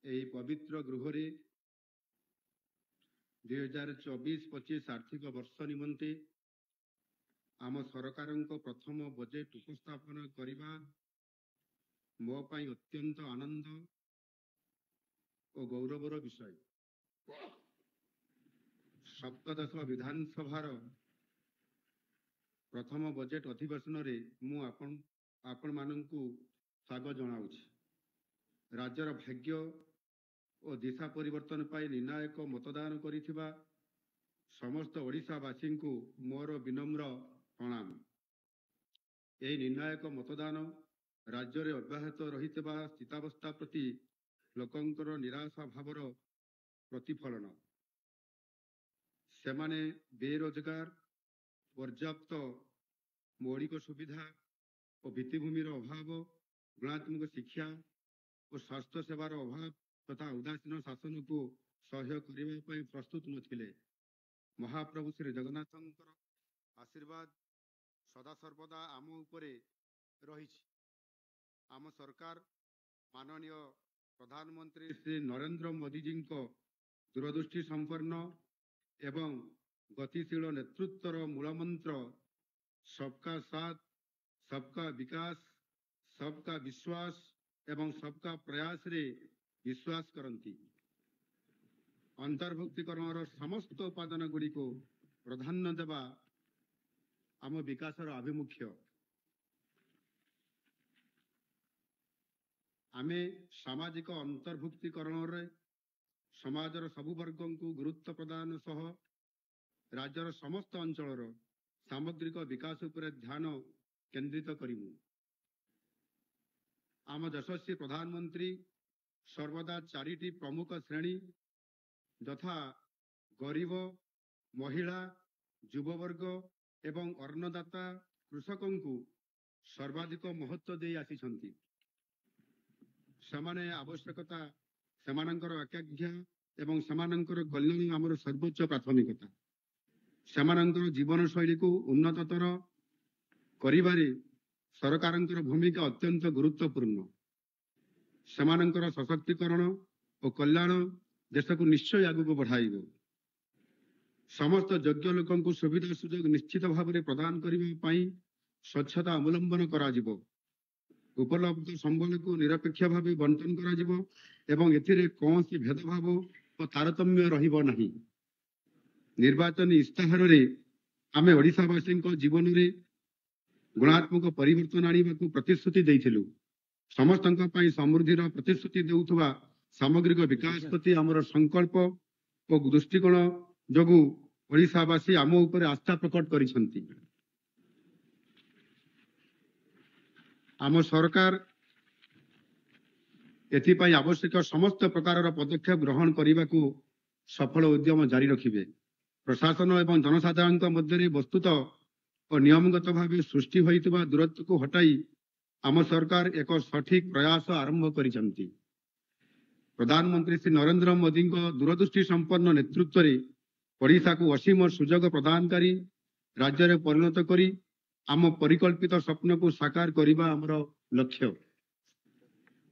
এই পবিত্র গৃহরে 2024-25 आर्थिक वर्ष निमंते आम सरकार प्रथम बजेट उपस्थापन करने मो पाई अत्यंत आनंद और गौरवर विषय। सप्तदश विधानसभा प्रथम बजेट अधिवेशन रे मु आपण माननकु स्वागत जनाउछि। राज्यर भाग्य और दिशा परिवर्तन पाई निर्णायक मतदान करिथिबा समस्त ओडिशावासी को मोर विनम्र प्रणाम। यह निर्णायक मतदान राज्य में अब्याहत रही स्थितावस्था प्रति लोकंकर निराशा भावर प्रतिफलन। सेमाने बेरोजगार, पर्याप्त मौलिक सुविधा और भित्तिभूमि अभाव, गुणात्मक शिक्षा और स्वास्थ्य सेवार अभाव तथा उदासीन शासन को सहयोग करने प्रस्तुत नथिले। महाप्रभु श्री जगन्नाथ आशीर्वाद सदा सर्वदा आम उपरे रही। आम सरकार माननीय प्रधानमंत्री श्री नरेंद्र मोदी जी दूरदृष्टि संपन्न एवं गतिशील नेतृत्वर मूलमंत्र सबका साथ, सबका विकास, सबका विश्वास एवं सबका प्रयास रे विश्वास करती। अंतर्भुक्तिकरण समस्त उपादान गुड़ी को प्राधान्य देवा आम विकासर आभिमुख्य। आमे सामाजिक अंतर्भुक्तिकरण समाजर सबु वर्ग को गुरुत्व प्रदान सह राज्यर समस्त अंचल सामग्रिक विकास उपर ध्यान केंद्रित करिमु। आम यशस्वी प्रधानमंत्री सर्वदा चारिटी प्रमुख श्रेणी यथा गरीब, महिला, युववर्ग एवं अन्नदाता कृषकों को सर्वाधिक महत्व दे आसिछंती। समाने आवश्यकता, समानंकर आकांक्षा एवं समानंकर कल्याण आमर सर्वोच्च प्राथमिकता। समानंकर जीवन शैली को उन्नततर करिबारे सरकारंकर भूमिका अत्यंत गुरुत्वपूर्ण। समानंकर सशक्तिकरण और कल्याण देश को निश्चय आगू बढ़ाइब। समस्त योग्य लोकों को सुविधा सुजोग निश्चित भाव में प्रदान करने स्वच्छता अवलंबन करा जिवो। उपलब्ध संबल को निरपेक्ष भाव बंटन करा जिवो एवं एथिरे कौनसी भेदभाव और तारतम्य रहिबो नहीं। निर्वाचन इस्ताहार रे आमे ओडिशावासी जीवन में गुणात्मक परिवर्तन आने को प्रतिश्रुति देइथिलु। समस्तंक पई समृद्धिर प्रतिश्रुति देउथबा सामग्रिक विकास प्रति आमर संकल्प और दृष्टिकोण जोगु ओडिशावासी आम उपर आस्था प्रकट करिसंती। आम सरकार एथिपाई आवश्यक समस्त प्रकार पदक्षेप ग्रहण करने को सफल उद्यम जारी रखिबे। प्रशासन एवं जनसाधारण मध्य वस्तुत और नियमगत भाव सृष्टि होइतिबा दूरत्व को हटाई आम सरकार एक सठिक प्रयास आरंभ करिसंती। प्रधानमंत्री श्री नरेंद्र मोदी दूरदृष्टि संपन्न नेतृत्व में ओडिशा को असीम सुजोग प्रदानकारी राज्य में परिणत करी आम परिकल्पित स्वप्न को साकार करने आमर लक्ष्य।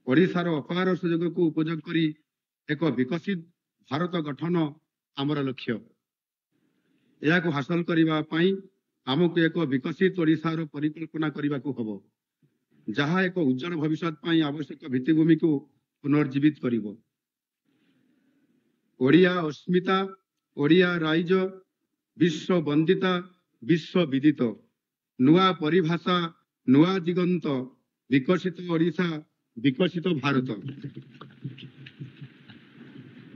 ओडिशार अपार सुजोग को उपयोग करी एक विकसित भारत गठन आमर लक्ष्य। यह को हासिल करने आमको एक विकसित ओडिशार परिकल्पना करने को हबो, जहाँ एक उज्जवल भविष्य आवश्यक भित्तिभूमि को पुनर्जीवित करिबो। ओडिया अस्मिता, ओडिया राइज, विश्व वंदिता, विश्व विदित, नुआ परिभाषा, नुआ दिगंत, विकसित ओडिशा, विकसित भारत।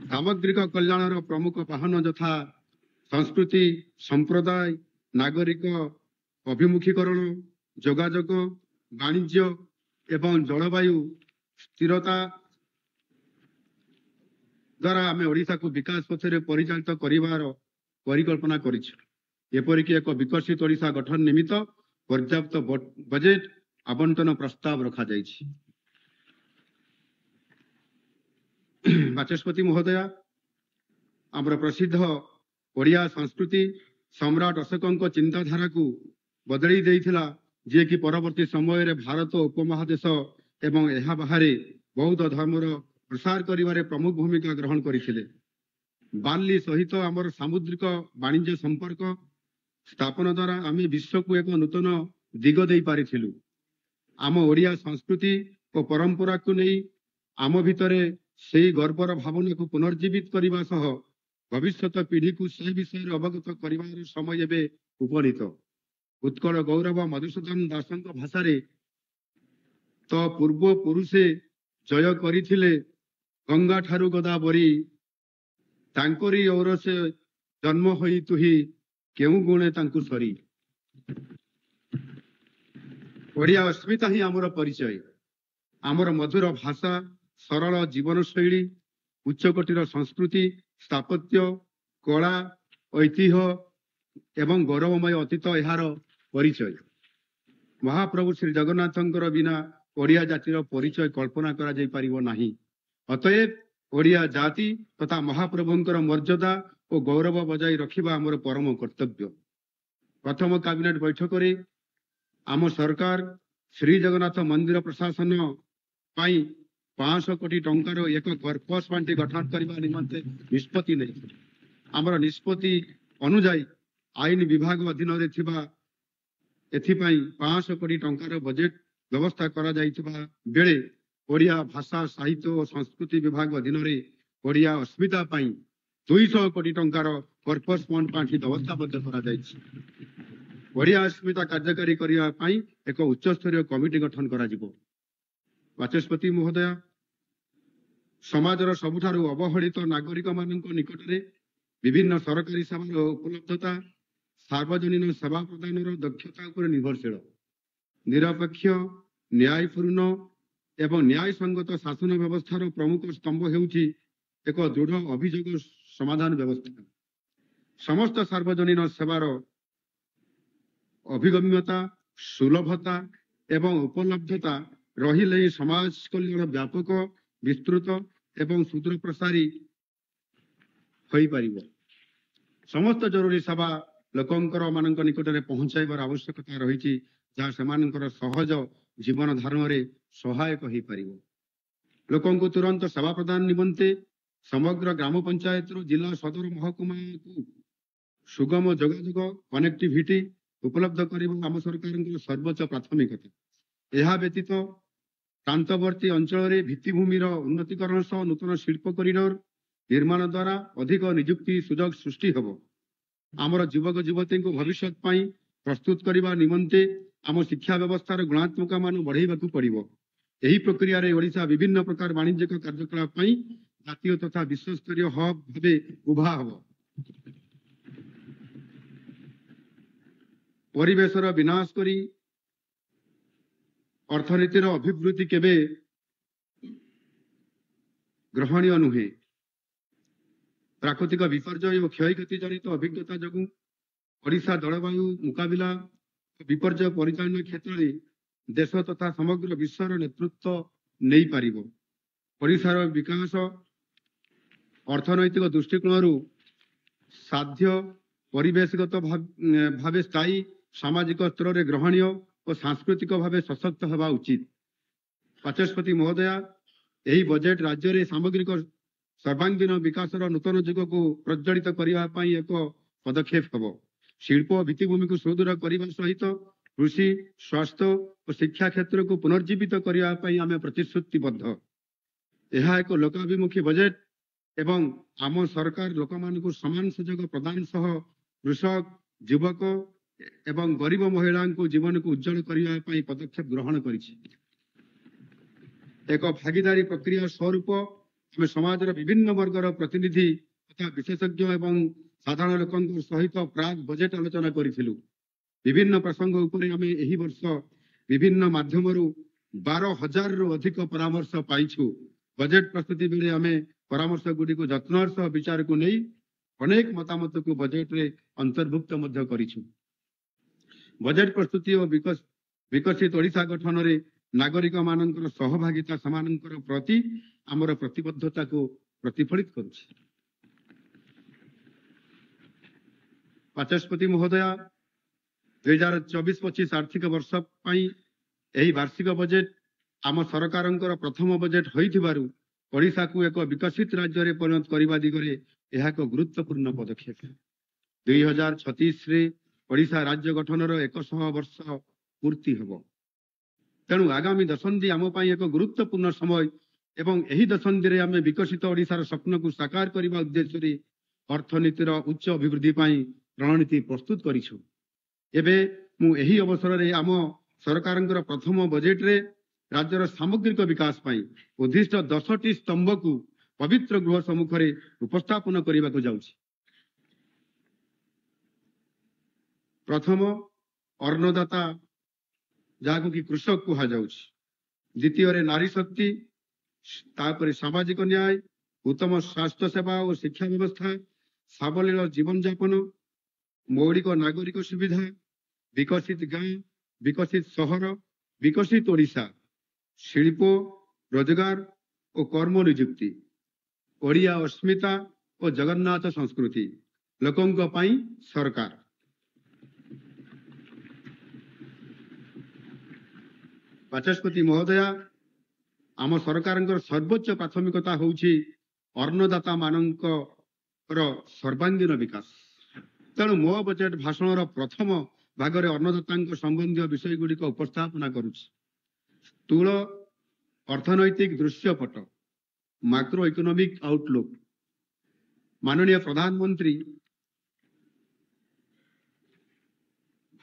सामग्रिक कल्याणर प्रमुख वाहन यथा संस्कृति, संप्रदाय, नागरिक अभिमुखीकरण, जोगाजोग, वाणिज्य एवं जलवायु स्थिरता द्वारा आम ओडिशा को विकास पथरे परिचालित करिवार परिकल्पना करिछु। एपरिक एक विकसित ओडिशा गठन निमित्त पर्याप्त बजेट आवंटन प्रस्ताव रखा जाइछि। बाचस्पति महोदय, आमर प्रसिद्ध ओडिया संस्कृति सम्राट अशोक चिंताधारा को बदली देइथिला, जे कि परवर्ती समय रे भारत उपमहादेश एवं यह बाहर बौद्ध धर्मर ପ୍ରସାର କରିବାରେ ପ୍ରମୁଖ ଭୂମିକା ଗ୍ରହଣ କରିଥିଲେ। ବାର୍ଲି ସହିତ ଆମର ସାମୁଦ୍ରିକ ବାଣିଜ୍ୟ ସମ୍ପର୍କ ସ୍ଥାପନ ଦ୍ୱାରା ଆମେ ବିଶ୍ୱକୁ ଏକ ନୂତନ ଦିଗ ଦେଇ ପାରିଥିଲୁ। ଆମ ଓଡ଼ିଆ ସଂସ୍କୃତି ଓ ପରମ୍ପରାକୁ ନେଇ ଆମ ଭିତରେ ସେହି ଗର୍ବର ଭାବନାକୁ ପୁନର୍ଜୀବିତ କରିବା ସହ ଭବିଷ୍ୟତ ପିଢ଼ିକୁ ସେ ବିଷୟରେ ଅବଗତ କରିବାର ସମୟ ଏବେ ଉପନୀତ। ଉତ୍କଳ ଗୌରବ ମଧୁସୂଦନ ଦାସଙ୍କ ଭାଷାରେ ତ ପୂର୍ବ ପୁରୁଷେ ଜୟ କରିଥିଲେ ଗଙ୍ଗା ଠାରୁ ଗୋଦାବରୀ, ତାଙ୍କରି ଔରସେ ଜନ୍ମ ହୋଇ ତୁହି କେଉଁ ଗୁଣେ ତାଙ୍କୁ ସରି। ଓଡ଼ିଆ ଅସ୍ମିତା ହିଁ ଆମର ପରିଚୟ। ଆମର ମଧୁର ଭାଷା, ସରଳ ଜୀବନଶୈଳୀ, ଉଚ୍ଚକୋଟୀର ସଂସ୍କୃତି, ସ୍ଥାପତ୍ୟ, କଳା, ଐତିହ୍ୟ ଏବଂ ଗୌରବମୟ ଅତୀତ ଏହାର ପରିଚୟ। ମହାପ୍ରଭୁ ଶ୍ରୀ ଜଗନ୍ନାଥଙ୍କର ବିନା ଓଡ଼ିଆ ଜାତିର ପରିଚୟ କଳ୍ପନା କରାଯାଇପାରିବ ନାହିଁ। ଅତଏବ ଓଡ଼ିଆ ଜାତି ତଥା ମହାପ୍ରଭୁଙ୍କର ମର୍ଯ୍ୟାଦା ଓ ଗୌରବ ବଜାୟ ରଖିବା ଆମର ପରମ କର୍ତ୍ତବ୍ୟ। ପ୍ରଥମ କ୍ୟାବିନେଟ ବୈଠକରେ ଆମ ସରକାର ଶ୍ରୀ ଜଗନ୍ନାଥ ମନ୍ଦିର ପ୍ରଶାସନ ପାଇଁ 500 କୋଟି ଟଙ୍କାର ଏକ କର୍ପସ ପାଣ୍ଠି ଗଠନ କରିବା ନିମନ୍ତେ ନିଷ୍ପତ୍ତି ନେଇଥିଲେ। ଆମର ନିଷ୍ପତ୍ତି ଅନୁଯାୟୀ ଆଇନ ବିଭାଗ ଅଧୀନରେ ଥିବା ଏଥିପାଇଁ 500 କୋଟି ଟଙ୍କାର ବଜେଟ ବ୍ୟବସ୍ଥା କରାଯାଇଥିବା ବେଳେ ଓଡ଼ିଆ ଭାଷା, ସାହିତ୍ୟ ଓ ସଂସ୍କୃତି ବିଭାଗ ଅଧୀନରେ ଓଡ଼ିଆ ଅସ୍ମିତା ପାଇଁ 200 କୋଟି ଟଙ୍କାର କର୍ପସ ଫଣ୍ଡ ପାଣ୍ଠି ବ୍ୟବସ୍ଥା ମଧ୍ୟ କରାଯାଇଛି। ଓଡ଼ିଆ ଅସ୍ମିତା କାର୍ଯ୍ୟକାରୀ କରିବା ପାଇଁ ଏକ ଉଚ୍ଚସ୍ତରୀୟ କମିଟି ଗଠନ କରାଯିବ। ବାଚସ୍ପତି ମହୋଦୟ, ସମାଜର ସବୁଠାରୁ ଅବହେଳିତ ନାଗରିକମାନଙ୍କ ନିକଟରେ ବିଭିନ୍ନ ସରକାରୀ ସେବାର ଉପଲବ୍ଧତା ସାର୍ବଜନୀନ ସେବା ପ୍ରଦାନର ଦକ୍ଷତା ଉପରେ ନିର୍ଭରଶୀଳ। ନିରପେକ୍ଷ, ନ୍ୟାୟପୂର୍ଣ୍ଣ ଏବଂ ନ୍ୟାୟସଙ୍ଗତ ଶାସନ ବ୍ୟବସ୍ଥାର ପ୍ରମୁଖ ସ୍ତମ୍ଭ ହେଉଛି ଏକ ଦୃଢ଼ ଅଭିଯୋଗ ସମାଧାନ ବ୍ୟବସ୍ଥା। ସମସ୍ତ ସାର୍ବଜନୀନ ସେବାର ଅଭିଗମ୍ୟତା, ସୁଲଭତା ଏବଂ ଉପଲବ୍ଧତା ରହିଲେ ହିଁ ସମାଜ କଲ୍ୟାଣ ବ୍ୟାପକ, ବିସ୍ତୃତ ଏବଂ ସୁଦୂରପ୍ରସାରୀ ହୋଇପାରିବ। ସମସ୍ତ ଜରୁରୀ ସେବା ଲୋକଙ୍କର ମାନଙ୍କ ନିକଟରେ ପହଞ୍ଚାଇବାର ଆବଶ୍ୟକତା ରହିଛି, ଯାହା ସେମାନଙ୍କର ସହଜ ଜୀବନ ଧାରଣରେ ସହାୟକ ହୋଇପାରିବ। ଲୋକଙ୍କୁ ତୁରନ୍ତ ସେବା ପ୍ରଦାନ ନିମନ୍ତେ ସମଗ୍ର ଗ୍ରାମ ପଞ୍ଚାୟତରୁ ଜିଲ୍ଲା ସଦର ମହକୁମାକୁ ସୁଗମ ଯୋଗାଯୋଗ କନେକ୍ଟିଭିଟି ଉପଲବ୍ଧ କରିବା ଆମ ସରକାରଙ୍କର ସର୍ବୋଚ୍ଚ ପ୍ରାଥମିକତା। ଏହା ବ୍ୟତୀତ ପ୍ରାନ୍ତବର୍ତ୍ତୀ ଅଞ୍ଚଳରେ ଭିତ୍ତିଭୂମିର ଉନ୍ନତିକରଣ ସହ ନୂତନ ଶିଳ୍ପ କରିଡର ନିର୍ମାଣ ଦ୍ୱାରା ଅଧିକ ନିଯୁକ୍ତି ସୁଯୋଗ ସୃଷ୍ଟି ହେବ। ଆମର ଯୁବକ ଯୁବତୀଙ୍କୁ ଭବିଷ୍ୟତ ପାଇଁ ପ୍ରସ୍ତୁତ କରିବା ନିମନ୍ତେ ଆମ ଶିକ୍ଷା ବ୍ୟବସ୍ଥାର ଗୁଣାତ୍ମକ ମାନ ବଢ଼ାଇବାକୁ ପଡ଼ିବ। ଏହି ପ୍ରକ୍ରିୟାରେ ଓଡ଼ିଶା ବିଭିନ୍ନ ପ୍ରକାର ବାଣିଜ୍ୟିକ କାର୍ଯ୍ୟକଳାପ ପାଇଁ ଜାତୀୟ ତଥା ବିଶ୍ୱସ୍ତରୀୟ ହବ୍ ଭାବେ ଉଭା ହେବ। ପରିବେଶର ବିନାଶ କରି ଅର୍ଥନୀତିର ଅଭିବୃଦ୍ଧି କେବେ ଗ୍ରହଣୀୟ ନୁହେଁ। ପ୍ରାକୃତିକ ବିପର୍ଯ୍ୟୟ ଓ କ୍ଷୟକ୍ଷତି ଜନିତ ଅଭିଜ୍ଞତା ଯୋଗୁଁ ଓଡ଼ିଶା ଜଳବାୟୁ ମୁକାବିଲା ଓ ବିପର୍ଯ୍ୟୟ ପରିଚାଳନା କ୍ଷେତ୍ରରେ ଦେଶ ତଥା ସମଗ୍ର ବିଶ୍ୱର ନେତୃତ୍ୱ ନେଇପାରିବ। ଓଡ଼ିଶାର ବିକାଶ ଅର୍ଥନୈତିକ ଦୃଷ୍ଟିକୋଣରୁ ସାଧ୍ୟ, ପରିବେଶଗତ ଭାବେ ସ୍ଥାୟୀ, ସାମାଜିକ ସ୍ତରରେ ଗ୍ରହଣୀୟ ଓ ସାଂସ୍କୃତିକ ଭାବେ ସଶକ୍ତ ହେବା ଉଚିତ। ବାଚସ୍ପତି ମହୋଦୟା, ଏହି ବଜେଟ ରାଜ୍ୟରେ ସାମଗ୍ରିକ ସର୍ବାଙ୍ଗୀନ ବିକାଶର ନୂତନ ଯୁଗକୁ ପ୍ରଜ୍ୱଳିତ କରିବା ପାଇଁ ଏକ ପଦକ୍ଷେପ ହେବ। ଶିଳ୍ପ ଓ ଭିତ୍ତିଭୂମିକୁ ସୁଦୃଢ଼ କରିବା ସହିତ କୃଷି, ସ୍ୱାସ୍ଥ୍ୟ ଓ ଶିକ୍ଷା କ୍ଷେତ୍ରକୁ ପୁନର୍ଜୀବିତ କରିବା ପାଇଁ ଆମେ ପ୍ରତିଶ୍ରୁତିବଦ୍ଧ। ଏହା ଏକ ଲୋକାଭିମୁଖୀ ବଜେଟ ଏବଂ ଆମ ସରକାର ଲୋକମାନଙ୍କୁ ସମାନ ସୁଯୋଗ ପ୍ରଦାନ ସହ କୃଷକ, ଯୁବକ ଏବଂ ଗରିବ ମହିଳାଙ୍କୁ ଜୀବନକୁ ଉଜ୍ଜଳ କରିବା ପାଇଁ ପଦକ୍ଷେପ ଗ୍ରହଣ କରିଛି। ଏକ ଭାଗିଦାରୀ ପ୍ରକ୍ରିୟା ସ୍ୱରୂପ ଆମେ ସମାଜର ବିଭିନ୍ନ ବର୍ଗର ପ୍ରତିନିଧି ତଥା ବିଶେଷଜ୍ଞ ଏବଂ ସାଧାରଣ ଲୋକଙ୍କ ସହିତ ପ୍ରାକ୍ ବଜେଟ ଆଲୋଚନା କରିଥିଲୁ। ବିଭିନ୍ନ ପ୍ରସଙ୍ଗ ଉପରେ ଆମେ ଏହି ବର୍ଷ ବିଭିନ୍ନ ମାଧ୍ୟମରୁ 12,000ରୁ ଅଧିକ ପରାମର୍ଶ ପାଇଛୁ। ବଜେଟ ପ୍ରସ୍ତୁତି ବେଳେ ଆମେ ପରାମର୍ଶ ଗୁଡ଼ିକୁ ଯତ୍ନର ସହ ବିଚାରକୁ ନେଇ ଅନେକ ମତାମତକୁ ବଜେଟରେ ଅନ୍ତର୍ଭୁକ୍ତ ମଧ୍ୟ କରିଛୁ। ବଜେଟ ପ୍ରସ୍ତୁତି ଓ ବିକଶିତ ଓଡ଼ିଶା ଗଠନରେ ନାଗରିକ ମାନଙ୍କର ସହଭାଗିତା ସେମାନଙ୍କର ପ୍ରତି ଆମର ପ୍ରତିବଦ୍ଧତାକୁ ପ୍ରତିଫଳିତ କରୁଛି। ବାଚସ୍ପତି ମହୋଦୟା, 2024-25 ଆର୍ଥିକ ବର୍ଷ ପାଇଁ ଏହି ବାର୍ଷିକ ବଜେଟ ଆମ ସରକାରଙ୍କର ପ୍ରଥମ ବଜେଟ ହୋଇଥିବାରୁ ओडिशा को एक विकसित राज्य रे परिणत करने दिगरे यह एक गुरुत्वपूर्ण पदक्षेप। 2036 रे ओडिशा राज्य गठन 100 वर्ष पूर्ति हेबो। तेणु आगामी दशंधि आम एक गुरुत्वपूर्ण समय एवं यही दशंधि रे आम विकसित ओडिशार स्वप्न को साकार करने उद्देश्य अर्थनीतिर उच्च अभिवृद्धि रणनीति प्रस्तुत करिछु। एबे मु एही अवसर रे आम सरकारंकर प्रथम बजेट रे राज्यर सामग्रिक विकास पाई उद्दिष्ट 10टी स्तंभ को पवित्र गृह सम्मुख रे उपस्थापन करने को जाउछि। प्रथम अन्नदाता जाको कि कृषक कहा जाउछि। द्वितीय रे नारी शक्ति, तापर सामाजिक न्याय, उत्तम स्वास्थ्य सेवा और शिक्षा व्यवस्था, सावलील जीवन यापन, मौलिक नागरिक सुविधा, विकसित गाँ, विकसित सहर, विकसित ओडिशा, शिल्प, रोजगार और कर्म नियुक्ति, ओडिया अस्मिता और जगन्नाथ संस्कृति, लोकों पाई सरकार। बाचस्पति महोदया, आम सरकार सर्वोच्च प्राथमिकता होउछि अन्नदाता मानकर सर्वांगीन विकास। तेणु मो बजेट भाषण प्रथम भागरे अन्नदाता संबंधी विषय गुड़िक उपस्थापना करुछि। स्थूल अर्थनैतिक दृश्यपट, मैक्रो इकोनॉमिक आउटलुक। माननीय प्रधानमंत्री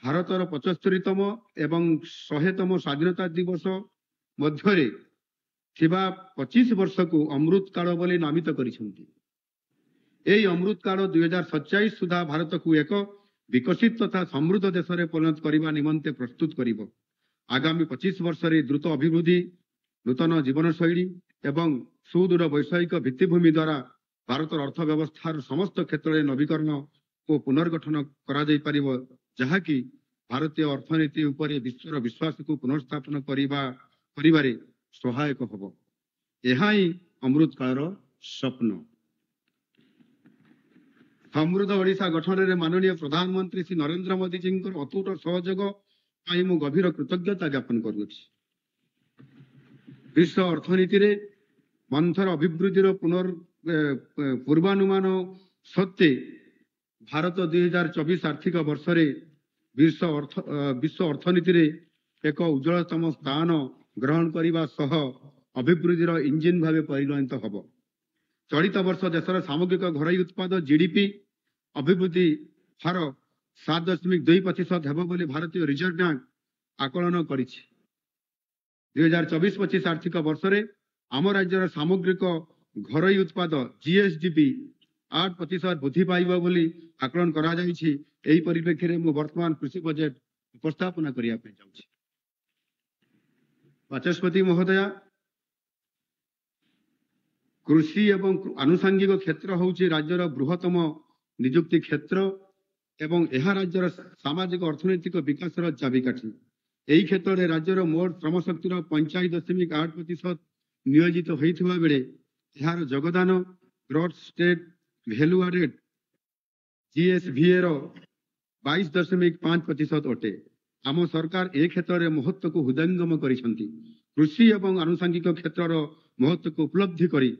भारतर 75तम एवं 100तम स्वाधीनता दिवस मध्य 25 वर्ष को अमृत काल बोली नामित करिसेंती। एई अमृत काल 2047 सुधा भारत को एक विकसित तथा समृद्ध देश रे परिणत करने निमंते प्रस्तुत करिबो। आगामी 25 वर्ष रे द्रुत अभिवृद्धि, नूतन जीवनशैली एवं सुदृढ़ वैषयिक भित्तिभूमि द्वारा भारत अर्थव्यवस्थार समस्त क्षेत्र में नवीकरण और पुनर्गठन करा जाई परिबो, जहाँकि भारतीय अर्थनीति उपरे विश्वर विश्वास को पुनर्स्थापन करिबारे सहायक होबो। यह ही अमृत कालर स्वप्न। समृद्ध ओडिशा गठन में माननीय प्रधानमंत्री श्री नरेंद्र मोदी जी अतुट सहयोग पाई मु गभीर कृतज्ञता ज्ञापन करुछि। विश्व अर्थनीति रे मंथर अभिवृद्धि पूर्वानुमान सत्ते भारत 2024 आर्थिक वर्ष रे विश्व अर्थनीति रे एक उज्जवलतम स्थान ग्रहण करने सह अभिवृद्धिर इंजिन भाव परिगणित होब। चलित वर्ष देशर सामग्रिक घरोई उत्पाद जीडीपी अभिवृद्धि हार 7.2% हेब बोली भारतीय रिजर्व बैंक आकलन करिछि। 2024-25 आर्थिक वर्ष रे आम राज्यर सामग्रिक घरोई उत्पाद जीएसडीपी 8% वृद्धि पाइब बोली आकलन करा जाइछि। एही परिप्रेक्षी रे मु वर्तमान कृषि बजेट उपस्थापना करिया पे जाउछि। बाचस्पति महोदया, कृषि एवं आनुषंगिक क्षेत्र होउछि राज्यर बृहत्तम नियुक्ति क्षेत्र एवं यह राज्यर सामाजिक अर्थनैतिक विकासर चाबिकाठी। यही क्षेत्र में राज्यर मोट श्रम शक्तिर 85.8% नियोजित होइथिबा बेले यार योगदान ग्रॉस स्टेट वैल्यू एडेड जीएसवीए रो 22.5% अटे। आम सरकार ए क्षेत्र में महत्व को हृदयंगम करिसेंती। कृषि एवं आनुषंगिक क्षेत्र महत्व को उपलब्धि करी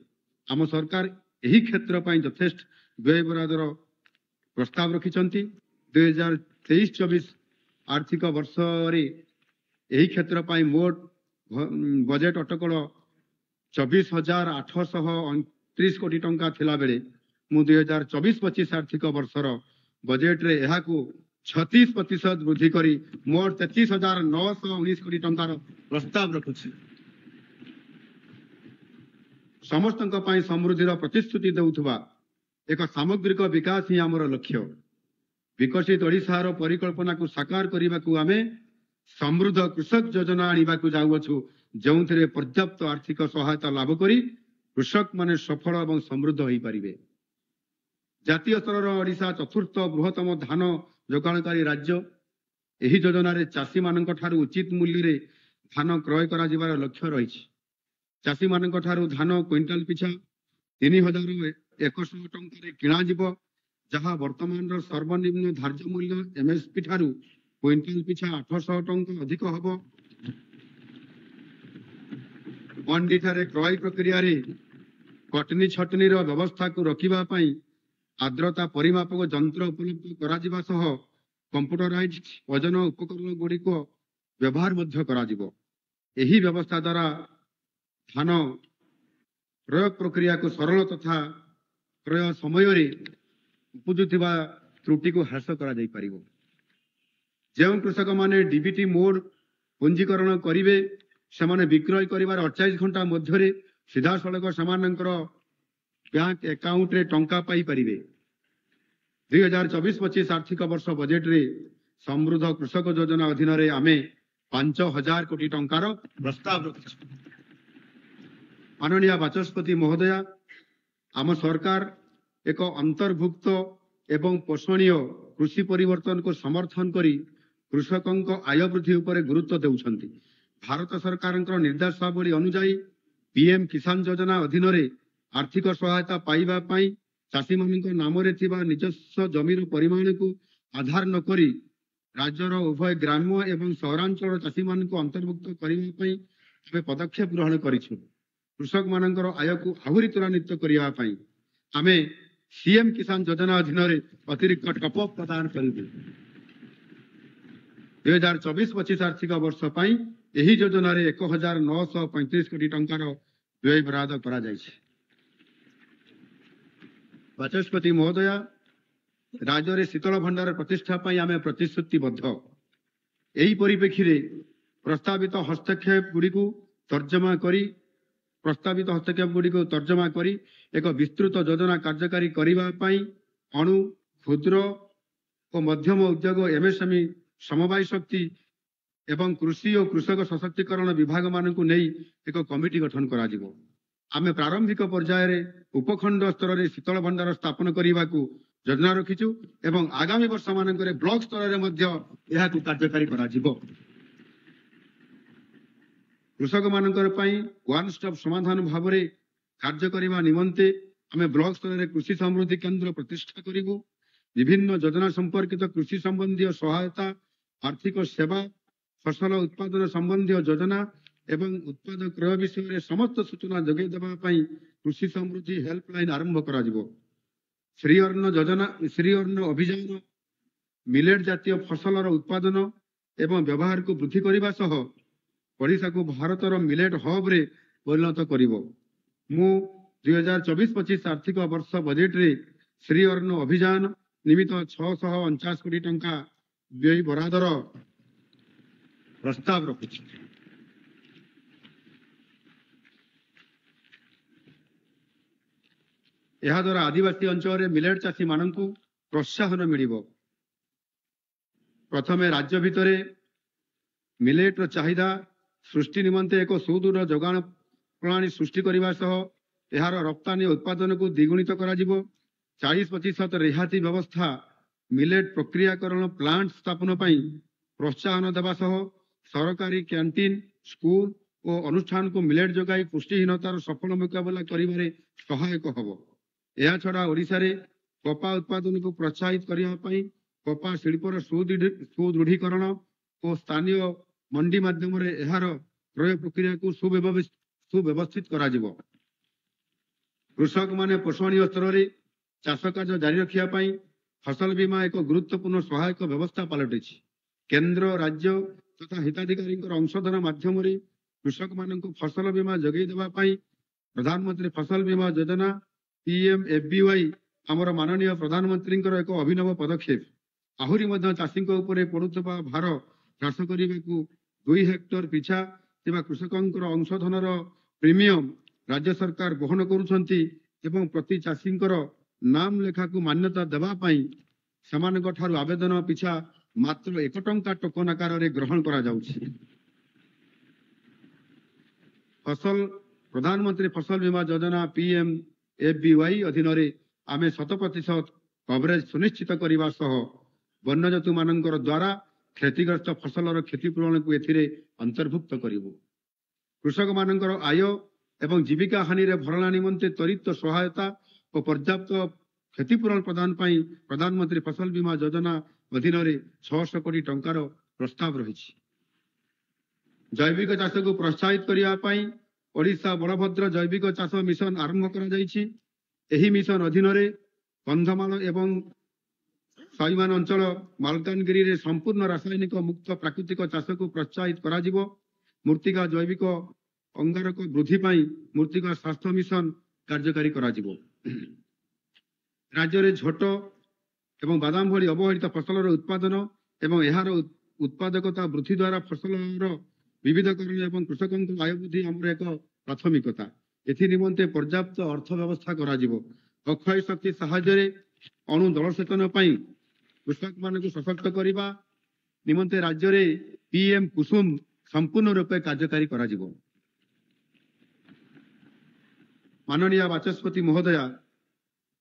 आम सरकार यही क्षेत्र पर यथेष्ट व्यय बरादर प्रस्ताव रखिछंती। 2023-24 आर्थिक वर्ष रे यही क्षेत्र पर मोट बजेट अटकल 24,829 कोटी टंका थिला बेले मु 2024-25 आर्थिक वर्षर बजेट रे यहा को 36% वृद्धि करी मोट 33,919 कोटी टंकार प्रस्ताव रखुछि। समस्त समृद्धिर प्रतिश्रुति देउथुबा एक सामग्रिक विकास ही आमर लक्ष्य। विकसित ओडिशार परिकल्पना को साकार करने को आमे समृद्ध कृषक योजना आनिबा को जाउछु, जोंथिरे पर्याप्त आर्थिक सहायता लाभ करी कृषक माने सफल एवं समृद्ध होई परिबे। जातीय स्तर ओडिशा चतुर्थ बृहत्तम धान जोगाणकारी राज्य। एही योजना रे चाषी मानक ठारू उचित मूल्य रे धान क्रय करा जिबार लक्ष्य रहिछि। चाषी मानक ठारू धान क्विंटाल पिछा 3,100 टंका रे किणा जिवो, जहां वर्तमान सर्वनिम्न धार्य मूल्य एमएसपी ठारू क्विंटाल पिछा 800 टंका अधिक हबो। मंडी ठारे क्रय प्रक्रिया रे କଟନୀ ଛଟନୀର ବ୍ୟବସ୍ଥାକୁ ରୋକିବା ପାଇଁ ଆର୍ଦ୍ରତା ପରିମାପକ ଯନ୍ତ୍ର ଉପଲବ୍ଧ କରାଯିବା ସହ କମ୍ପ୍ୟୁଟରାଇଜ ଓଜନ ଉପକରଣ ଗୁଡ଼ିକ ବ୍ୟବହାର ମଧ୍ୟ କରାଯିବ। ଏହି ବ୍ୟବସ୍ଥା ଦ୍ୱାରା ଧାନ ପ୍ରୟୋଗ ପ୍ରକ୍ରିୟାକୁ ସରଳ ତଥା କ୍ରୟ ସମୟରେ ଉପୁଜୁଥିବା ତ୍ରୁଟିକୁ ହ୍ରାସ କରାଯାଇପାରିବ। ଯେଉଁ କୃଷକମାନେ ଡିବିଟି ମୋଡ ପଞ୍ଜୀକରଣ କରିବେ ସେମାନେ ବିକ୍ରୟ କରିବାର 48 ଘଣ୍ଟା ମଧ୍ୟରେ ସିଧାସଳଖ ସେମାନଙ୍କର ବ୍ୟାଙ୍କ ଆକାଉଣ୍ଟରେ ଟଙ୍କା ପାଇପାରିବେ। 2024-25 ଆର୍ଥିକ ବର୍ଷ ବଜେଟରେ ସମୃଦ୍ଧ କୃଷକ ଯୋଜନା ଅଧୀନରେ ଆମେ 5,000 କୋଟି ଟଙ୍କାର ପ୍ରସ୍ତାବ ରଖିଛୁ। ମାନନୀୟ ବାଚସ୍ପତି ମହୋଦୟା, ଆମ ସରକାର ଏକ ଅନ୍ତର୍ଭୁକ୍ତ ଏବଂ ପୋଷଣୀୟ କୃଷି ପରିବର୍ତ୍ତନକୁ ସମର୍ଥନ କରି କୃଷକଙ୍କ ଆୟ ବୃଦ୍ଧି ଉପରେ ଗୁରୁତ୍ୱ ଦେଉଛନ୍ତି। ଭାରତ ସରକାରଙ୍କ ନିର୍ଦ୍ଦେଶାବଳୀ ଅନୁଯାୟୀ ପିଏମ୍ କିଷାନ ଯୋଜନା ଅଧୀନରେ ଆର୍ଥିକ ସହାୟତା ପାଇବା ପାଇଁ ଚାଷୀମାନଙ୍କ ନାମରେ ଥିବା ନିଜସ୍ୱ ଜମିର ପରିମାଣକୁ ଆଧାର ନକରି ରାଜ୍ୟର ଉଭୟ ଗ୍ରାମ୍ୟ ଏବଂ ସହରାଞ୍ଚଳର ଚାଷୀମାନଙ୍କୁ ଅନ୍ତର୍ଭୁକ୍ତ କରିବା ପାଇଁ ଆମେ ପଦକ୍ଷେପ ଗ୍ରହଣ କରିଛୁ। କୃଷକମାନଙ୍କର ଆୟକୁ ଆହୁରି ତ୍ୱରାନ୍ୱିତ କରିବା ପାଇଁ ଆମେ ସିଏମ୍ କିଷାନ ଯୋଜନା ଅଧୀନରେ ଅତିରିକ୍ତ ଟପ୍ ପ୍ରଦାନ କରିବୁ। 2024-25 ଆର୍ଥିକ ବର୍ଷ ପାଇଁ ଏହି ଯୋଜନାରେ 1,935 କୋଟି ଟଙ୍କାର ବ୍ୟୟ ବରାଦ କରାଯାଇଛି। ବାଚସ୍ପତି ମହୋଦୟା, ରାଜ୍ୟରେ ଶୀତଳ ଭଣ୍ଡାର ପ୍ରତିଷ୍ଠା ପାଇଁ ଆମେ ପ୍ରତିଶ୍ରୁତିବଦ୍ଧ। ଏହି ପରିପ୍ରେକ୍ଷୀରେ ପ୍ରସ୍ତାବିତ ହସ୍ତକ୍ଷେପ ଗୁଡ଼ିକୁ ତର୍ଜମା କରି ଏକ ବିସ୍ତୃତ ଯୋଜନା କାର୍ଯ୍ୟକାରୀ କରିବା ପାଇଁ ଅଣୁ, କ୍ଷୁଦ୍ର ଓ ମଧ୍ୟମ ଉଦ୍ୟୋଗ MSME ସମବାୟ ଶକ୍ତି ଏବଂ କୃଷି ଓ କୃଷକ ସଶକ୍ତିକରଣ ବିଭାଗମାନଙ୍କୁ ନେଇ ଏକ କମିଟି ଗଠନ କରାଯିବ। ଆମେ ପ୍ରାରମ୍ଭିକ ପର୍ଯ୍ୟାୟରେ ଉପଖଣ୍ଡ ସ୍ତରରେ ଶୀତଳ ଭଣ୍ଡାର ସ୍ଥାପନ କରିବାକୁ ଯୋଜନା ରଖିଛୁ ଏବଂ ଆଗାମୀ ବର୍ଷମାନଙ୍କରେ ବ୍ଲକ ସ୍ତରରେ ମଧ୍ୟ ଏହାକୁ କାର୍ଯ୍ୟକାରୀ କରାଯିବ। କୃଷକମାନଙ୍କର ପାଇଁ ୱାନ୍ ଷ୍ଟପ୍ ସମାଧାନ ଭାବରେ କାର୍ଯ୍ୟ କରିବା ନିମନ୍ତେ ଆମେ ବ୍ଲକ ସ୍ତରରେ କୃଷି ସମୃଦ୍ଧି କେନ୍ଦ୍ର ପ୍ରତିଷ୍ଠା କରିବୁ। ବିଭିନ୍ନ ଯୋଜନା ସମ୍ପର୍କିତ କୃଷି ସମ୍ବନ୍ଧୀୟ ସହାୟତା, ଆର୍ଥିକ ସେବା, ଫସଲ ଉତ୍ପାଦନ ସମ୍ବନ୍ଧୀୟ ଯୋଜନା ଏବଂ ଉତ୍ପାଦ କ୍ରୟ ବିଷୟରେ ସମସ୍ତ ସୂଚନା ଯୋଗାଇ ଦେବା ପାଇଁ କୃଷି ସମୃଦ୍ଧି ହେଲ୍ପଲାଇନ୍ ଆରମ୍ଭ କରାଯିବ। ଶ୍ରୀ ଅନ୍ନ ଅଭିଯାନ ମିଲେଟ୍ ଜାତୀୟ ଫସଲର ଉତ୍ପାଦନ ଏବଂ ବ୍ୟବହାରକୁ ବୃଦ୍ଧି କରିବା ସହ ଓଡ଼ିଶାକୁ ଭାରତର ମିଲେଟ୍ ହବ୍ରେ ପରିଣତ କରିବ। ମୁଁ 2024-25 ଆର୍ଥିକ ବର୍ଷ ବଜେଟରେ ଶ୍ରୀ ଅନ୍ନ ଅଭିଯାନ ନିମିତ୍ତ 649 କୋଟି ଟଙ୍କା ବ୍ୟୟ ବରାଦର ପ୍ରସ୍ତାବ ରଖୁଛି। ଏହାଦ୍ୱାରା ଆଦିବାସୀ ଅଞ୍ଚଳରେ ମିଲେଟ୍ ଚାଷୀମାନଙ୍କୁ ପ୍ରୋତ୍ସାହନ ମିଳିବ। ପ୍ରଥମେ ରାଜ୍ୟ ଭିତରେ ମିଲେଟ୍ର ଚାହିଦା ସୃଷ୍ଟି ନିମନ୍ତେ ଏକ ସୁଦୃଢ଼ ଯୋଗାଣ ପ୍ରଣାଳୀ ସୃଷ୍ଟି କରିବା ସହ ଏହାର ରପ୍ତାନି ଉତ୍ପାଦନକୁ ଦ୍ୱିଗୁଣିତ କରାଯିବ। 40% ରିହାତି ବ୍ୟବସ୍ଥା ମିଲେଟ୍ ପ୍ରକ୍ରିୟାକରଣ ପ୍ଲାଣ୍ଟ ସ୍ଥାପନ ପାଇଁ ପ୍ରୋତ୍ସାହନ ଦେବା ସହ ସରକାରୀ କ୍ୟାଣ୍ଟିନ୍, ସ୍କୁଲ ଓ ଅନୁଷ୍ଠାନକୁ ମିଲେଟ୍ ଯୋଗାଇ ପୁଷ୍ଟିହୀନତାର ସଫଳ ମୁକାବିଲା କରିବାରେ ସହାୟକ ହେବ। ଏହାଛଡ଼ା ଓଡ଼ିଶାରେ କପା ଉତ୍ପାଦନକୁ ପ୍ରୋତ୍ସାହିତ କରିବା ପାଇଁ କପା ଶିଳ୍ପର ସୁଦୃଢ଼ୀକରଣ ଓ ସ୍ଥାନୀୟ ମଣ୍ଡି ମାଧ୍ୟମରେ ଏହାର କ୍ରୟ ପ୍ରକ୍ରିୟାକୁ ସୁବ୍ୟବସ୍ଥିତ କରାଯିବ। କୃଷକମାନେ ପୋଷଣୀୟ ସ୍ତରରେ ଚାଷ କାର୍ଯ୍ୟ ଜାରି ରଖିବା ପାଇଁ ଫସଲ ବୀମା ଏକ ଗୁରୁତ୍ୱପୂର୍ଣ୍ଣ ସହାୟକ ବ୍ୟବସ୍ଥା ପାଲଟିଛି। କେନ୍ଦ୍ର, ରାଜ୍ୟ ତଥା ହିତାଧିକାରୀଙ୍କର ଅଂଶଧନ ମାଧ୍ୟମରେ କୃଷକମାନଙ୍କୁ ଫସଲ ବୀମା ଯୋଗାଇ ଦେବା ପାଇଁ ପ୍ରଧାନମନ୍ତ୍ରୀ ଫସଲ ବୀମା ଯୋଜନା PMFBY ଆମର ମାନନୀୟ ପ୍ରଧାନମନ୍ତ୍ରୀଙ୍କର ଏକ ଅଭିନବ ପଦକ୍ଷେପ। ଆହୁରି ମଧ୍ୟ ଚାଷୀଙ୍କ ଉପରେ ପଡୁଥିବା ଭାର ହ୍ରାସ କରିବାକୁ 2 ହେକ୍ଟର ପିଛା ଥିବା କୃଷକଙ୍କର ଅଂଶଧନର ପ୍ରିମିୟମ ରାଜ୍ୟ ସରକାର ବହନ କରୁଛନ୍ତି ଏବଂ ପ୍ରତି ଚାଷୀଙ୍କର ନାମ ଲେଖାକୁ ମାନ୍ୟତା ଦେବା ପାଇଁ ସେମାନଙ୍କ ଠାରୁ ଆବେଦନ ପିଛା ମାତ୍ର 1 ଟଙ୍କା ଟୋକନ ଆକାରରେ ଗ୍ରହଣ କରାଯାଉଛି। ପ୍ରଧାନମନ୍ତ୍ରୀ ଫସଲ ବୀମା ଯୋଜନା PMFBY ଅଧୀନରେ ଆମେ 100% କଭରେଜ ସୁନିଶ୍ଚିତ କରିବା ସହ ବନ୍ୟଜନ୍ତୁ ମାନଙ୍କର ଦ୍ୱାରା କ୍ଷତିଗ୍ରସ୍ତ ଫସଲର କ୍ଷତିପୂରଣକୁ ଏଥିରେ ଅନ୍ତର୍ଭୁକ୍ତ କରିବୁ। କୃଷକମାନଙ୍କର ଆୟ ଏବଂ ଜୀବିକା ହାନିରେ ଭରଣା ନିମନ୍ତେ ତ୍ୱରିତ ସହାୟତା ଓ ପର୍ଯ୍ୟାପ୍ତ କ୍ଷତିପୂରଣ ପ୍ରଦାନ ପାଇଁ ପ୍ରଧାନମନ୍ତ୍ରୀ ଫସଲ ବୀମା ଯୋଜନା ଅଧୀନରେ 600 କୋଟି ଟଙ୍କାର ପ୍ରସ୍ତାବ ରହିଛି। ଜୈବିକ ଚାଷକୁ ପ୍ରୋତ୍ସାହିତ କରିବା ପାଇଁ ओडिशा बलभद्र जैविक चाष मिशन आरंभ कराଯାଇଛି। ଏହି ମିଶନ ଅଧୀନରେ କନ୍ଧମାଳ ଏବଂ ସଇମାନ ଅଞ୍ଚଳ ମାଲକାନଗିରିରେ ସମ୍ପୂର୍ଣ୍ଣ ରାସାୟନିକ ମୁକ୍ତ ପ୍ରାକୃତିକ ଚାଷକୁ ପ୍ରୋତ୍ସାହିତ କରାଯିବ। ମୃତ୍ତିକା ଜୈବିକ ଅଙ୍ଗାରକ ବୃଦ୍ଧି ପାଇଁ ମୃତ୍ତିକା ସ୍ୱାସ୍ଥ୍ୟ ମିଶନ କାର୍ଯ୍ୟକାରୀ କରାଯିବ। ରାଜ୍ୟରେ ଝୋଟ ଏବଂ ବାଦାମ ଭଳି ଅବହେଳିତ ଫସଲର ଉତ୍ପାଦନ ଏବଂ ଏହାର ଉତ୍ପାଦକତା ବୃଦ୍ଧି ଦ୍ୱାରା ଫସଲର ବିବିଧକରଣ ଏବଂ କୃଷକଙ୍କ ଆୟ ବୃଦ୍ଧି ଆମର ଏକ ପ୍ରାଥମିକତା। ଏଥି ନିମନ୍ତେ ପର୍ଯ୍ୟାପ୍ତ ଅର୍ଥ ବ୍ୟବସ୍ଥା କରାଯିବ। ଅକ୍ଷୟ ଶକ୍ତି ସାହାଯ୍ୟରେ ଅଣୁ ଜଳସେଚନ ପାଇଁ କୃଷକମାନଙ୍କୁ ସଶକ୍ତ କରିବା ନିମନ୍ତେ ରାଜ୍ୟରେ PM କୁସୁମ ସମ୍ପୂର୍ଣ୍ଣ ରୂପେ କାର୍ଯ୍ୟକାରୀ କରାଯିବ। ମାନନୀୟ ବାଚସ୍ପତି ମହୋଦୟା,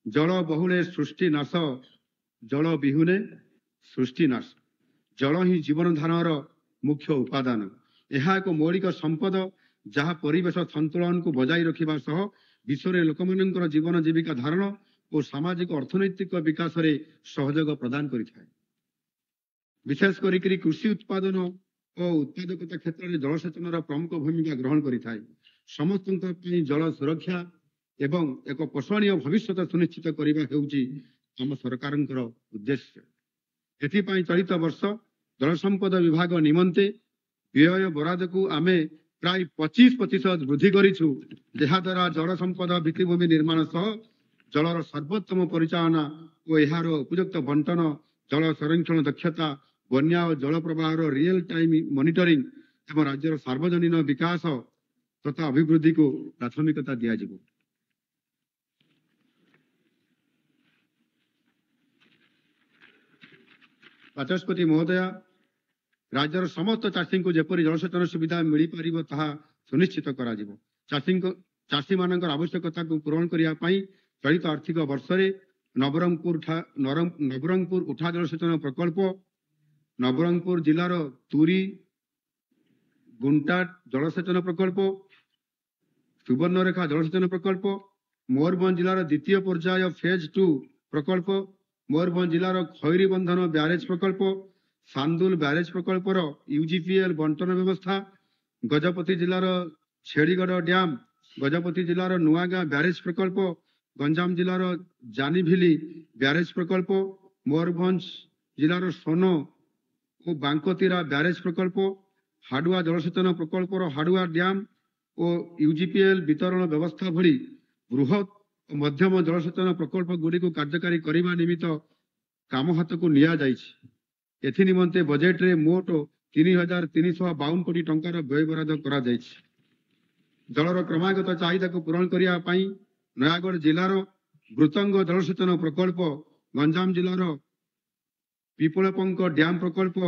ଜଳ ବହୁଳେ ସୃଷ୍ଟି ନାଶ, ଜଳ ବିହୁନେ ସୃଷ୍ଟି ନାଶ। ଜଳ ହିଁ ଜୀବନ ଧାରଣର ମୁଖ୍ୟ ଉପାଦାନ। ଏହା ଏକ ମୌଳିକ ସମ୍ପଦ ଯାହା ପରିବେଶ ସନ୍ତୁଳନକୁ ବଜାୟ ରଖିବା ସହ ବିଶ୍ୱରେ ଲୋକମାନଙ୍କର ଜୀବନ ଜୀବିକା ଧାରଣ ଓ ସାମାଜିକ ଅର୍ଥନୈତିକ ବିକାଶରେ ସହଯୋଗ ପ୍ରଦାନ କରିଥାଏ। ବିଶେଷ କରି କୃଷି ଉତ୍ପାଦନ ଓ ଉତ୍ପାଦକତା କ୍ଷେତ୍ରରେ ଜଳସେଚନର ପ୍ରମୁଖ ଭୂମିକା ଗ୍ରହଣ କରିଥାଏ। ସମସ୍ତଙ୍କ ପାଇଁ ଜଳ ସୁରକ୍ଷା ଏବଂ ଏକ ପୋଷଣୀୟ ଭବିଷ୍ୟତ ସୁନିଶ୍ଚିତ କରିବା ହେଉଛି ଆମ ସରକାରଙ୍କର ଉଦ୍ଦେଶ୍ୟ। ଏଥିପାଇଁ ଚଳିତ ବର୍ଷ ଜଳ ସମ୍ପଦ ବିଭାଗ ନିମନ୍ତେ ବ୍ୟୟ ବରାଦକୁ ଆମେ ପ୍ରାୟ 25% ବୃଦ୍ଧି କରିଛୁ। ଯାହାଦ୍ୱାରା ଜଳ ସମ୍ପଦ ଭିତ୍ତିଭୂମି ନିର୍ମାଣ ସହ ଜଳର ସର୍ବୋତ୍ତମ ପରିଚାଳନା ଓ ଏହାର ଉପଯୁକ୍ତ ବଣ୍ଟନ, ଜଳ ସଂରକ୍ଷଣ ଦକ୍ଷତା, ବନ୍ୟା ଓ ଜଳ ପ୍ରବାହର ରିଏଲ ଟାଇମ ମନିଟରିଂ ଏବଂ ରାଜ୍ୟର ସାର୍ବଜନୀନ ବିକାଶ ତଥା ଅଭିବୃଦ୍ଧିକୁ ପ୍ରାଥମିକତା ଦିଆଯିବ। ବାଚସ୍ପତି ମହୋଦୟା, ରାଜ୍ୟର ସମସ୍ତ ଚାଷୀଙ୍କୁ ଯେପରି ଜଳସେଚନ ସୁବିଧା ମିଳିପାରିବ ତାହା ସୁନିଶ୍ଚିତ କରାଯିବ। ଚାଷୀମାନଙ୍କର ଆବଶ୍ୟକତାକୁ ପୂରଣ କରିବା ପାଇଁ ଚଳିତ ଆର୍ଥିକ ବର୍ଷରେ ନବରଙ୍ଗପୁର ଉଠା ଜଳସେଚନ ପ୍ରକଳ୍ପ, ନବରଙ୍ଗପୁର ଜିଲ୍ଲାର ତୁରୀ ଗୁଣ୍ଟା ଜଳସେଚନ ପ୍ରକଳ୍ପ, ସୁବର୍ଣ୍ଣରେଖା ଜଳସେଚନ ପ୍ରକଳ୍ପ, ମୟୂରଭଞ୍ଜ ଜିଲ୍ଲାର ଦ୍ୱିତୀୟ ପର୍ଯ୍ୟାୟ ଫେଜ୍ 2 ପ୍ରକଳ୍ପ, ମୟୂରଭଞ୍ଜ ଜିଲ୍ଲାର ଖଇରୀ ବନ୍ଧନ ବ୍ୟାରେଜ ପ୍ରକଳ୍ପ, ସାନ୍ଦୁଲ ବ୍ୟାରେଜ ପ୍ରକଳ୍ପର UGPL ବଣ୍ଟନ ବ୍ୟବସ୍ଥା, ଗଜପତି ଜିଲ୍ଲାର ଛେଡ଼ିଗଡ଼ ଡ୍ୟାମ, ଗଜପତି ଜିଲ୍ଲାର ନୂଆଗାଁ ବ୍ୟାରେଜ ପ୍ରକଳ୍ପ, ଗଞ୍ଜାମ ଜିଲ୍ଲାର ଜାନିଭିଲି ବ୍ୟାରେଜ ପ୍ରକଳ୍ପ, ମୟୂରଭଞ୍ଜ ଜିଲ୍ଲାର ସୋନୋ ଓ ବାଙ୍କତିରା ବ୍ୟାରେଜ ପ୍ରକଳ୍ପ, ହାଡୁଆ ଜଳସେଚନ ପ୍ରକଳ୍ପର ହାଡୁଆ ଡ୍ୟାମ ଓ UGPL ବିତରଣ ବ୍ୟବସ୍ଥା ଭଳି ବୃହତ ଓ ମଧ୍ୟମ ଜଳସେଚନ ପ୍ରକଳ୍ପ ଗୁଡ଼ିକୁ କାର୍ଯ୍ୟକାରୀ କରିବା ନିମିତ୍ତ କାମ ହାତକୁ ନିଆଯାଇଛି। ଏଥି ନିମନ୍ତେ ବଜେଟରେ ମୋଟ 3,352 କୋଟି ଟଙ୍କାର ବ୍ୟୟ ବରାଦ କରାଯାଇଛି। ଜଳର କ୍ରମାଗତ ଚାହିଦାକୁ ପୂରଣ କରିବା ପାଇଁ ନୟାଗଡ଼ ଜିଲ୍ଲାର ବୃତଙ୍ଗ ଜଳସେଚନ ପ୍ରକଳ୍ପ, ଗଞ୍ଜାମ ଜିଲ୍ଲାର ପିପଳପଙ୍କ ଡ୍ୟାମ ପ୍ରକଳ୍ପ,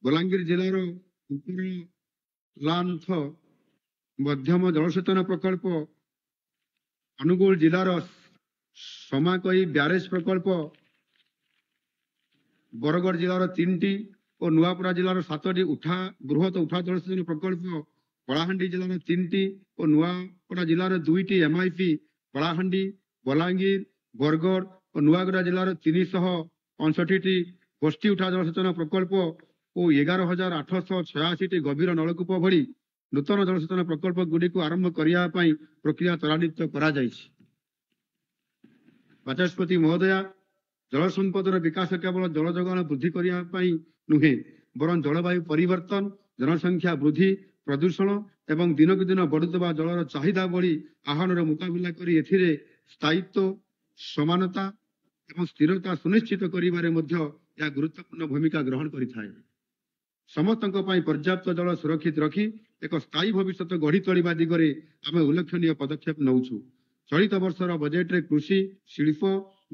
ବଲାଙ୍ଗୀର ଜିଲ୍ଲାର ଉପରଲାନ୍ଥ ମଧ୍ୟମ ଜଳସେଚନ ପ୍ରକଳ୍ପ, ଅନୁଗୁଳ ଜିଲ୍ଲାର ସମାକଇ ବ୍ୟାରେଜ ପ୍ରକଳ୍ପ, ବରଗଡ଼ ଜିଲ୍ଲାର 3ଟି ଓ ନୂଆପଡ଼ା ଜିଲ୍ଲାର 7ଟି ବୃହତ ଉଠା ଜଳସେଚନ ପ୍ରକଳ୍ପ, କଳାହାଣ୍ଡି ଜିଲ୍ଲାର 3ଟି ଓ ନୂଆପଡ଼ା ଜିଲ୍ଲାର 2ଟି MIP, କଳାହାଣ୍ଡି, ବଲାଙ୍ଗୀର, ବରଗଡ଼ ଓ ନୂଆଗଡ଼ା ଜିଲ୍ଲାର 365ଟି ଗୋଷ୍ଠୀ ଉଠା ଜଳସେଚନ ପ୍ରକଳ୍ପ ଓ 11,886ଟି ଗଭୀର ନଳକୂପ ଭଳି ନୂତନ ଜଳସେଚନ ପ୍ରକଳ୍ପ ଗୁଡ଼ିକୁ ଆରମ୍ଭ କରିବା ପାଇଁ ପ୍ରକ୍ରିୟା ତ୍ୱରାନ୍ୱିତ କରାଯାଇଛି। ବାଚସ୍ପତି ମହୋଦୟା, ଜଳ ସମ୍ପଦର ବିକାଶ କେବଳ ଜଳ ଯୋଗାଣ ବୃଦ୍ଧି କରିବା ପାଇଁ ନୁହେଁ, ବରଂ ଜଳବାୟୁ ପରିବର୍ତ୍ତନ, ଜନସଂଖ୍ୟା ବୃଦ୍ଧି, ପ୍ରଦୂଷଣ ଏବଂ ଦିନକୁ ଦିନ ବଢୁଥିବା ଜଳର ଚାହିଦା ଭଳି ଆହ୍ୱାନର ମୁକାବିଲା କରି ଏଥିରେ ସ୍ଥାୟିତ୍ୱ, ସମାନତା ଏବଂ ସ୍ଥିରତା ସୁନିଶ୍ଚିତ କରିବାରେ ମଧ୍ୟ ଏହା ଗୁରୁତ୍ୱପୂର୍ଣ୍ଣ ଭୂମିକା ଗ୍ରହଣ କରିଥାଏ। ସମସ୍ତଙ୍କ ପାଇଁ ପର୍ଯ୍ୟାପ୍ତ ଜଳ ସୁରକ୍ଷିତ ରଖି ଏକ ସ୍ଥାୟୀ ଭବିଷ୍ୟତ ଗଢ଼ି ତୋଳିବା ଦିଗରେ ଆମେ ଉଲ୍ଲେଖନୀୟ ପଦକ୍ଷେପ ନେଉଛୁ। ଚଳିତ ବର୍ଷର ବଜେଟରେ କୃଷି, ଶିଳ୍ପ,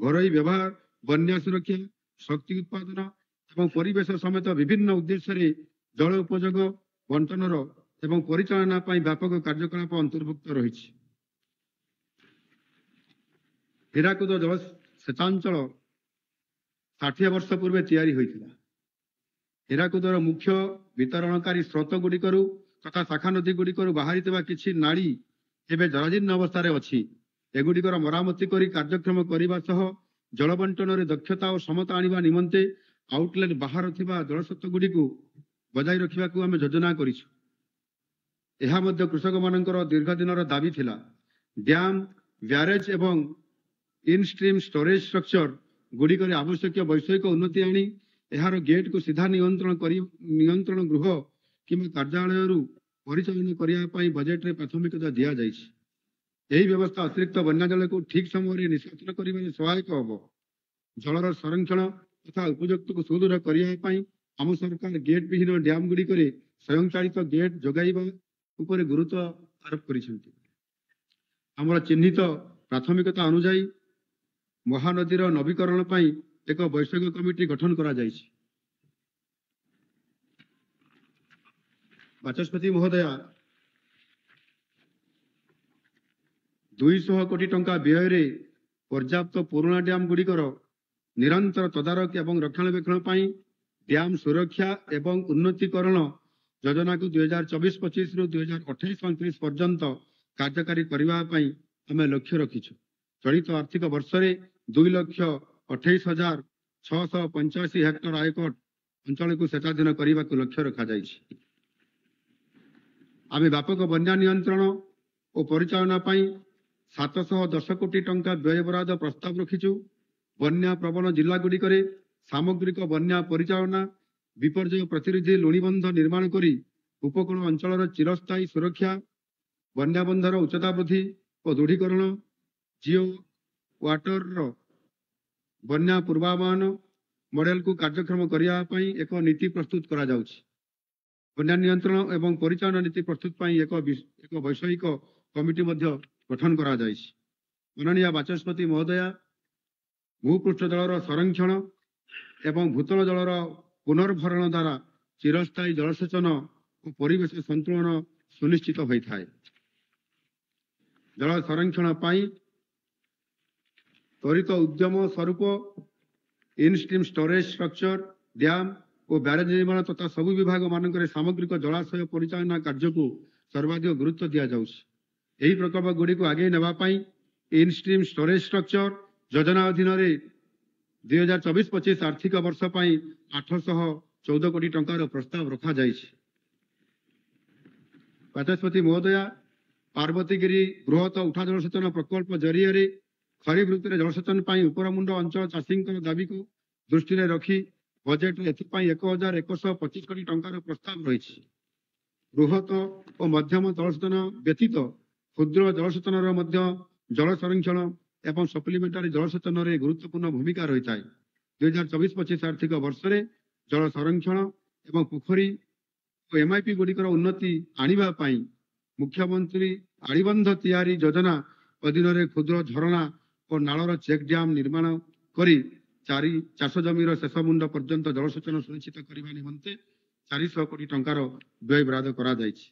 ଘରୋଇ ବ୍ୟବହାର, ବନ୍ୟା ସୁରକ୍ଷା, ଶକ୍ତି ଉତ୍ପାଦନ ଏବଂ ପରିବେଶ ସମେତ ବିଭିନ୍ନ ଉଦ୍ଦେଶ୍ୟରେ ଜଳ ଉପଯୋଗ, ବଣ୍ଟନର ଏବଂ ପରିଚାଳନା ପାଇଁ ବ୍ୟାପକ କାର୍ଯ୍ୟକଳାପ ଅନ୍ତର୍ଭୁକ୍ତ ରହିଛି। ହୀରାକୁଦ ଜଳସେଚାଞ୍ଚଳ 60 ବର୍ଷ ପୂର୍ବେ ତିଆରି ହୋଇଥିଲା। ହୀରାକୁଦର ମୁଖ୍ୟ ବିତରଣକାରୀ ସ୍ରୋତ ଗୁଡ଼ିକରୁ ତଥା ଶାଖା ନଦୀ ଗୁଡ଼ିକରୁ ବାହାରିଥିବା କିଛି ନାଳି ଏବେ ଜରାଜୀର୍ଣ୍ଣ ଅବସ୍ଥାରେ ଅଛି। ଏଗୁଡ଼ିକର ମରାମତି କରି କାର୍ଯ୍ୟକ୍ଷମ କରିବା ସହ ଜଳ ବଣ୍ଟନରେ ଦକ୍ଷତା ଓ ସମତା ଆଣିବା ନିମନ୍ତେ ଆଉଟଲେଟ ବାହାର ଥିବା ଜଳସ୍ରୋତ ଗୁଡ଼ିକୁ ବଜାୟ ରଖିବାକୁ ଆମେ ଯୋଜନା କରିଛୁ। ଏହା ମଧ୍ୟ କୃଷକମାନଙ୍କର ଦୀର୍ଘ ଦିନର ଦାବି ଥିଲା। ଡ୍ୟାମ, ବ୍ୟାରେଜ ଏବଂ ଇନଷ୍ଟ୍ରିମ୍ ଷ୍ଟୋରେଜ ଷ୍ଟ୍ରକ୍ଚର ଗୁଡ଼ିକରେ ଆବଶ୍ୟକୀୟ ବୈଷୟିକ ଉନ୍ନତି ଆଣି ଏହାର ଗେଟ୍କୁ ସିଧା ନିୟନ୍ତ୍ରଣ ଗୃହ କିମ୍ବା କାର୍ଯ୍ୟାଳୟରୁ ପରିଚାଳନା କରିବା ପାଇଁ ବଜେଟରେ ପ୍ରାଥମିକତା ଦିଆଯାଇଛି। ଏହି ବ୍ୟବସ୍ଥା ଅତିରିକ୍ତ ବନ୍ୟା ଜଳକୁ ଠିକ୍ ସମୟରେ ନିଷ୍କାସନ କରିବାରେ ସହାୟକ ହେବ। ଜଳର ସଂରକ୍ଷଣ ତଥା ଉପଯୁକ୍ତକୁ ସୁଦୃଢ଼ କରିବା ପାଇଁ ଆମ ସରକାର ଗେଟ୍ ବିହୀନ ଡ୍ୟାମ ଗୁଡ଼ିକରେ ସ୍ୱୟଂଚାଳିତ ଗେଟ୍ ଯୋଗାଇବା ଉପରେ ଗୁରୁତ୍ୱ ଆରୋପ କରିଛନ୍ତି। ଆମର ଚିହ୍ନିତ ପ୍ରାଥମିକତା ଅନୁଯାୟୀ ମହାନଦୀର ନବୀକରଣ ପାଇଁ ଏକ ବୈଷୟିକ କମିଟି ଗଠନ କରାଯାଇଛି। ବାଚସ୍ପତି ମହୋଦୟା, 200 କୋଟି ଟଙ୍କା ବ୍ୟୟରେ ପର୍ଯ୍ୟାପ୍ତ ପୁରୁଣା ଡ୍ୟାମ ଗୁଡ଼ିକର ନିରନ୍ତର ତଦାରଖ ଏବଂ ରକ୍ଷଣାବେକ୍ଷଣ ପାଇଁ ଡ୍ୟାମ ସୁରକ୍ଷା ଏବଂ ଉନ୍ନତିକରଣ ଯୋଜନାକୁ 2024-25ରୁ 2028-29 ପର୍ଯ୍ୟନ୍ତ କାର୍ଯ୍ୟକାରୀ କରିବା ପାଇଁ ଆମେ ଲକ୍ଷ୍ୟ ରଖିଛୁ। ଚଳିତ ଆର୍ଥିକ ବର୍ଷରେ 2,28,685 ହେକ୍ଟର ଆୟକଟ ଅଞ୍ଚଳକୁ ସେଚାଧୀନ କରିବାକୁ ଲକ୍ଷ୍ୟ ରଖାଯାଇଛି। ଆମେ ବ୍ୟାପକ ବନ୍ୟା ନିୟନ୍ତ୍ରଣ ଓ ପରିଚାଳନା ପାଇଁ 710 କୋଟି ଟଙ୍କା ବ୍ୟୟବରାଦ ପ୍ରସ୍ତାବ ରଖିଛୁ। ବନ୍ୟା ପ୍ରବଣ ଜିଲ୍ଲାଗୁଡ଼ିକରେ ସାମଗ୍ରିକ ବନ୍ୟା ପରିଚାଳନା, ବିପର୍ଯ୍ୟୟ ପ୍ରତିରୋଧୀ ଲୁଣିବନ୍ଧ ନିର୍ମାଣ କରି ଉପକୂଳ ଅଞ୍ଚଳର ଚିରସ୍ଥାୟୀ ସୁରକ୍ଷା, ବନ୍ୟାବନ୍ଧର ଉଚ୍ଚତା ବୃଦ୍ଧି ଓ ଦୃଢ଼ୀକରଣ, ଜିଓ ୱାଟରର ବନ୍ୟା ପୂର୍ବାବହନ ମଡେଲକୁ କାର୍ଯ୍ୟକ୍ଷମ କରିବା ପାଇଁ ଏକ ନୀତି ପ୍ରସ୍ତୁତ କରାଯାଉଛି। ବନ୍ୟା ନିୟନ୍ତ୍ରଣ ଏବଂ ପରିଚାଳନା ନୀତି ପ୍ରସ୍ତୁତ ପାଇଁ ଏକ ବୈଷୟିକ କମିଟି ମଧ୍ୟ ଗଠନ କରାଯାଇଛି। ମାନନୀୟ ବାଚସ୍ପତି ମହୋଦୟା, ଭୂପୃଷ୍ଠ ଜଳର ସଂରକ୍ଷଣ ଏବଂ ଭୂତଳ ଜଳର ପୁନର୍ଭରଣ ଦ୍ୱାରା ଚିରସ୍ଥାୟୀ ଜଳସେଚନ ଓ ପରିବେଶ ସନ୍ତୁଳନ ସୁନିଶ୍ଚିତ ହୋଇଥାଏ। ଜଳ ସଂରକ୍ଷଣ ପାଇଁ ତ୍ୱରିତ ଉଦ୍ୟମ ସ୍ୱରୂପ ଇନଷ୍ଟ୍ରିମ୍ ଷ୍ଟୋରେଜ ଷ୍ଟ୍ରକ୍ଚର, ଡ୍ୟାମ ଓ ବ୍ୟାରେଜ ନିର୍ମାଣ ତଥା ସବୁ ବିଭାଗ ମାନଙ୍କରେ ସାମଗ୍ରିକ ଜଳାଶୟ ପରିଚାଳନା କାର୍ଯ୍ୟକୁ ସର୍ବାଧିକ ଗୁରୁତ୍ୱ ଦିଆଯାଉଛି। ଏହି ପ୍ରକଳ୍ପ ଗୁଡ଼ିକୁ ଆଗେଇ ନେବା ପାଇଁ ଇନଷ୍ଟ୍ରିମ୍ ଷ୍ଟୋରେଜ ଷ୍ଟ୍ରକ୍ଚର ଯୋଜନା ଅଧୀନରେ 2024-25 ଆର୍ଥିକ ବର୍ଷ ପାଇଁ 814 କୋଟି ଟଙ୍କାର ପ୍ରସ୍ତାବ ରଖାଯାଇଛି। ବାଚସ୍ପତି ମହୋଦୟା, ପାର୍ବତୀଗିରି ବୃହତ ଉଠା ଜଳସେଚନ ପ୍ରକଳ୍ପ ଜରିଆରେ ଖରିଫ ଋତୁରେ ଜଳସେଚନ ପାଇଁ ଉପରମୁଣ୍ଡ ଅଞ୍ଚଳ ଚାଷୀଙ୍କର ଦାବିକୁ ଦୃଷ୍ଟିରେ ରଖି ବଜେଟରେ ଏଥିପାଇଁ 1,125 କୋଟି ଟଙ୍କାର ପ୍ରସ୍ତାବ ରହିଛି। ବୃହତ ଓ ମଧ୍ୟମ ଜଳସେଚନ ବ୍ୟତୀତ କ୍ଷୁଦ୍ର ଜଳସେଚନର ମଧ୍ୟ ଜଳ ସଂରକ୍ଷଣ ଏବଂ ସପ୍ଲିମେଣ୍ଟାରୀ ଜଳସେଚନରେ ଗୁରୁତ୍ୱପୂର୍ଣ୍ଣ ଭୂମିକା ରହିଥାଏ। 2024-25 ଆର୍ଥିକ ବର୍ଷରେ ଜଳ ସଂରକ୍ଷଣ ଏବଂ ପୋଖରୀ ଓ MIP ଗୁଡ଼ିକର ଉନ୍ନତି ଆଣିବା ପାଇଁ ମୁଖ୍ୟମନ୍ତ୍ରୀ ଆଳିବନ୍ଧ ତିଆରି ଯୋଜନା ଅଧୀନରେ କ୍ଷୁଦ୍ର ଝରଣା ଓ ନାଳର ଚେକ୍ ଡ୍ୟାମ ନିର୍ମାଣ କରି ଚାଷ ଜମିର ଶେଷ ମୁଣ୍ଡ ପର୍ଯ୍ୟନ୍ତ ଜଳସେଚନ ସୁନିଶ୍ଚିତ କରିବା ନିମନ୍ତେ 400 କୋଟି ଟଙ୍କାର ବ୍ୟୟବରାଦ କରାଯାଇଛି।